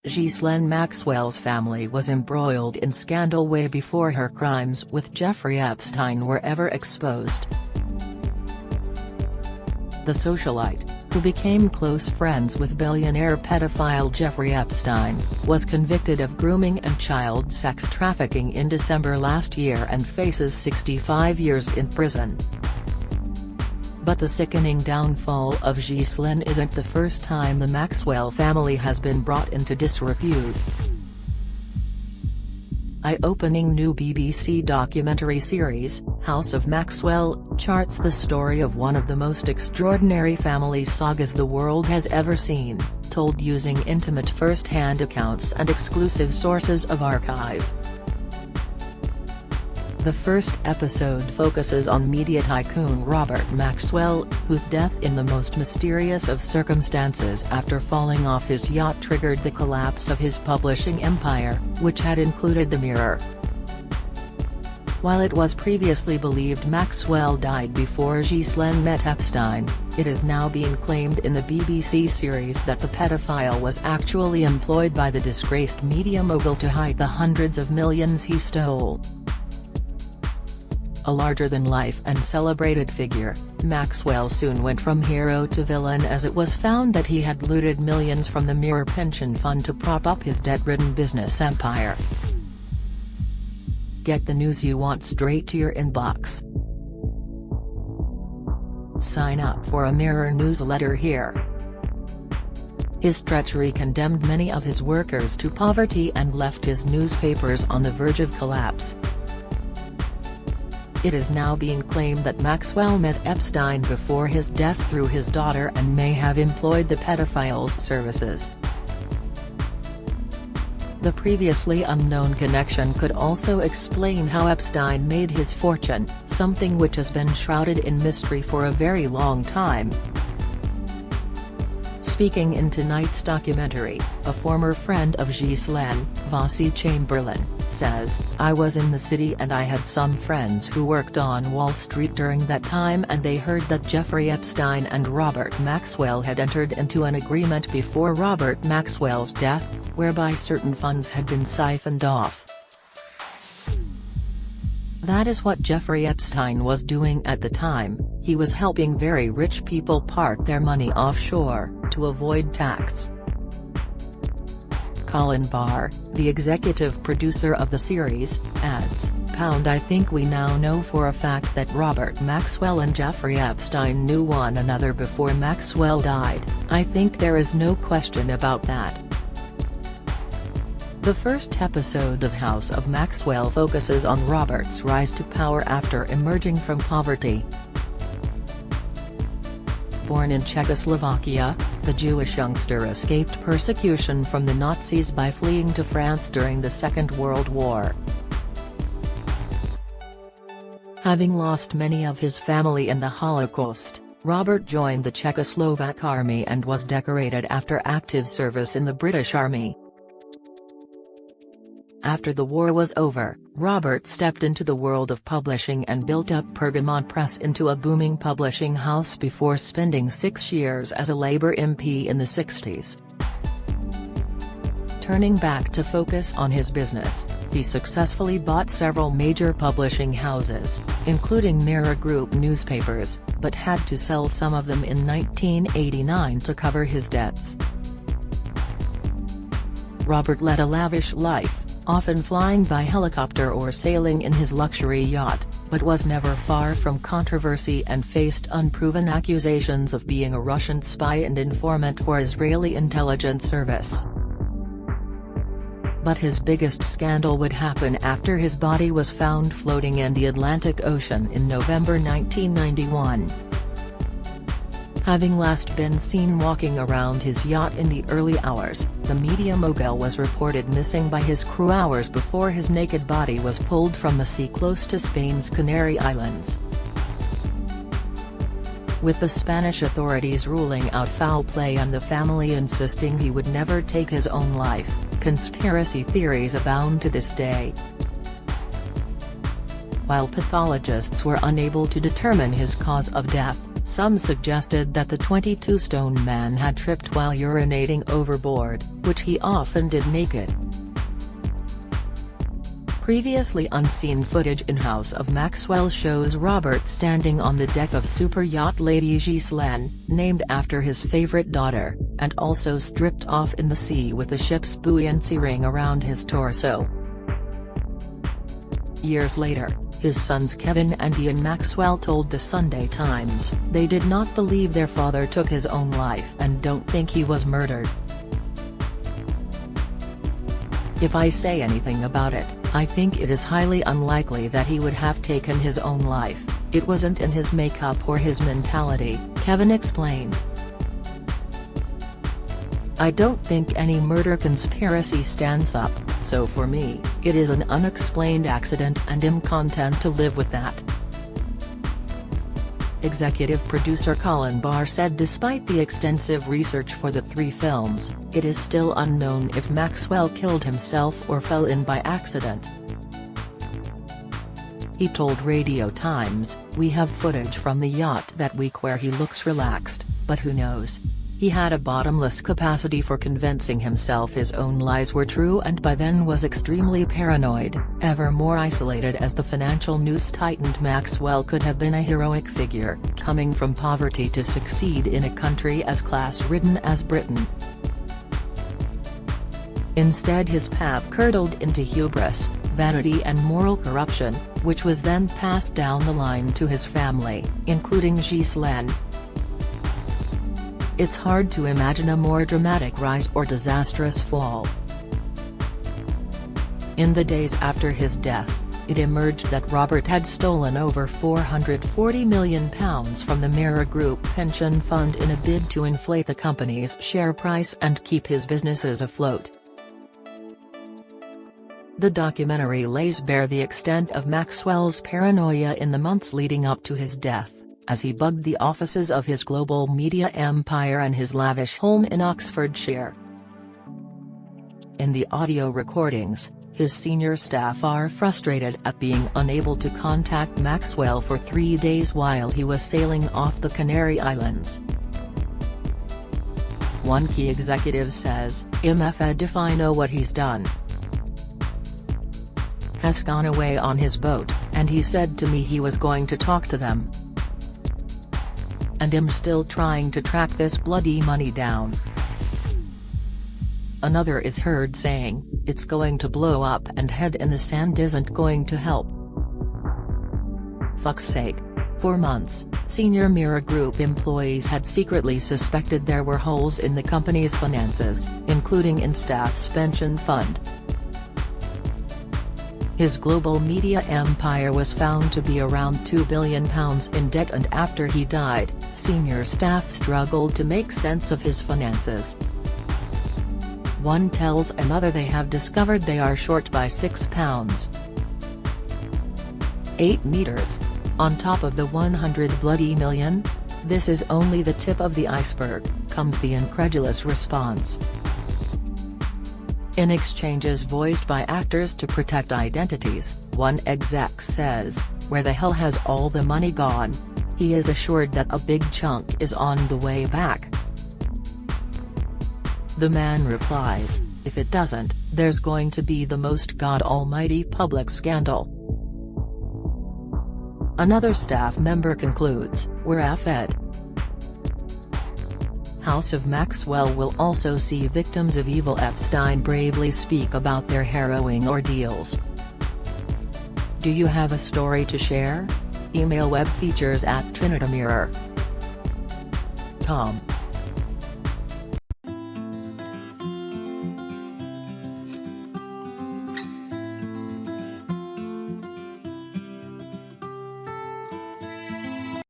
Ghislaine Maxwell's family was embroiled in scandal way before her crimes with Jeffrey Epstein were ever exposed. The socialite, who became close friends with billionaire pedophile Jeffrey Epstein, was convicted of grooming and child sex trafficking in December last year and faces 65 years in prison. But the sickening downfall of Ghislaine isn't the first time the Maxwell family has been brought into disrepute. Eye-opening new BBC documentary series, House of Maxwell, charts the story of one of the most extraordinary family sagas the world has ever seen, told using intimate first-hand accounts and exclusive sources of archive. The first episode focuses on media tycoon Robert Maxwell, whose death in the most mysterious of circumstances after falling off his yacht triggered the collapse of his publishing empire, which had included the Mirror. While it was previously believed Maxwell died before Ghislaine met Epstein, it is now being claimed in the BBC series that the pedophile was actually employed by the disgraced media mogul to hide the hundreds of millions he stole. A larger-than-life and celebrated figure, Maxwell soon went from hero to villain as it was found that he had looted millions from the Mirror pension fund to prop up his debt-ridden business empire. Get the news you want straight to your inbox. Sign up for a Mirror newsletter here. His treachery condemned many of his workers to poverty and left his newspapers on the verge of collapse. It is now being claimed that Maxwell met Epstein before his death through his daughter and may have employed the pedophile's services. The previously unknown connection could also explain how Epstein made his fortune, something which has been shrouded in mystery for a very long time. Speaking in tonight's documentary, a former friend of Ghislaine, Vasi Chamberlain, says, "I was in the city and I had some friends who worked on Wall Street during that time and they heard that Jeffrey Epstein and Robert Maxwell had entered into an agreement before Robert Maxwell's death, whereby certain funds had been siphoned off. That is what Jeffrey Epstein was doing at the time, he was helping very rich people park their money offshore, to avoid tax." Colin Barr, the executive producer of the series, adds, "I think we now know for a fact that Robert Maxwell and Jeffrey Epstein knew one another before Maxwell died, I think there is no question about that." The first episode of House of Maxwell focuses on Robert's rise to power after emerging from poverty. Born in Czechoslovakia, the Jewish youngster escaped persecution from the Nazis by fleeing to France during the Second World War. Having lost many of his family in the Holocaust, Robert joined the Czechoslovak army and was decorated after active service in the British Army. After the war was over, Robert stepped into the world of publishing and built up Pergamon Press into a booming publishing house before spending 6 years as a Labour MP in the 60s. Turning back to focus on his business, he successfully bought several major publishing houses, including Mirror Group newspapers, but had to sell some of them in 1989 to cover his debts. Robert led a lavish life, often flying by helicopter or sailing in his luxury yacht, but was never far from controversy and faced unproven accusations of being a Russian spy and informant for Israeli intelligence service. But his biggest scandal would happen after his body was found floating in the Atlantic Ocean in November 1991. Having last been seen walking around his yacht in the early hours, the media mogul was reported missing by his crew hours before his naked body was pulled from the sea close to Spain's Canary Islands. With the Spanish authorities ruling out foul play and the family insisting he would never take his own life, conspiracy theories abound to this day. While pathologists were unable to determine his cause of death, Some suggested that the 22-stone man had tripped while urinating overboard, which he often did naked. Previously unseen footage in-house of Maxwell shows Robert standing on the deck of super yacht Lady Ghislaine, named after his favorite daughter, and also stripped off in the sea with the ship's buoyancy ring around his torso. Years later, his sons Kevin and Ian Maxwell told the Sunday Times they did not believe their father took his own life and don't think he was murdered. "If I say anything about it, I think it is highly unlikely that he would have taken his own life. It wasn't in his makeup or his mentality," Kevin explained. "I don't think any murder conspiracy stands up, so for me, it is an unexplained accident and I'm content to live with that." Executive producer Colin Barr said despite the extensive research for the 3 films, it is still unknown if Maxwell killed himself or fell in by accident. He told Radio Times, "We have footage from the yacht that week where he looks relaxed, but who knows? He had a bottomless capacity for convincing himself his own lies were true and by then was extremely paranoid." Ever more isolated as the financial noose tightened, Maxwell could have been a heroic figure, coming from poverty to succeed in a country as class-ridden as Britain. Instead his path curdled into hubris, vanity and moral corruption, which was then passed down the line to his family, including Ghislaine. It's hard to imagine a more dramatic rise or disastrous fall. In the days after his death, it emerged that Robert had stolen over £440 million from the Mirror Group pension fund in a bid to inflate the company's share price and keep his businesses afloat. The documentary lays bare the extent of Maxwell's paranoia in the months leading up to his death, as he bugged the offices of his global media empire and his lavish home in Oxfordshire. In the audio recordings, his senior staff are frustrated at being unable to contact Maxwell for 3 days while he was sailing off the Canary Islands. One key executive says, "I'm afraid if I know what he's done. Has gone away on his boat, and he said to me he was going to talk to them. And I'm still trying to track this bloody money down." Another is heard saying, "It's going to blow up and head in the sand isn't going to help. Fuck's sake." For months, senior Mirror Group employees had secretly suspected there were holes in the company's finances, including in staff's pension fund. His global media empire was found to be around £2 billion in debt, and after he died, senior staff struggled to make sense of his finances. One tells another they have discovered they are short by £6.8 meters. On top of the 100 bloody million? "This is only the tip of the iceberg," comes the incredulous response. In exchanges voiced by actors to protect identities, one exec says, "Where the hell has all the money gone?" He is assured that a big chunk is on the way back. The man replies, "If it doesn't, there's going to be the most God Almighty public scandal." Another staff member concludes, "We're effed." House of Maxwell will also see victims of evil Epstein bravely speak about their harrowing ordeals. Do you have a story to share? Email webfeatures@trinitymirror.com.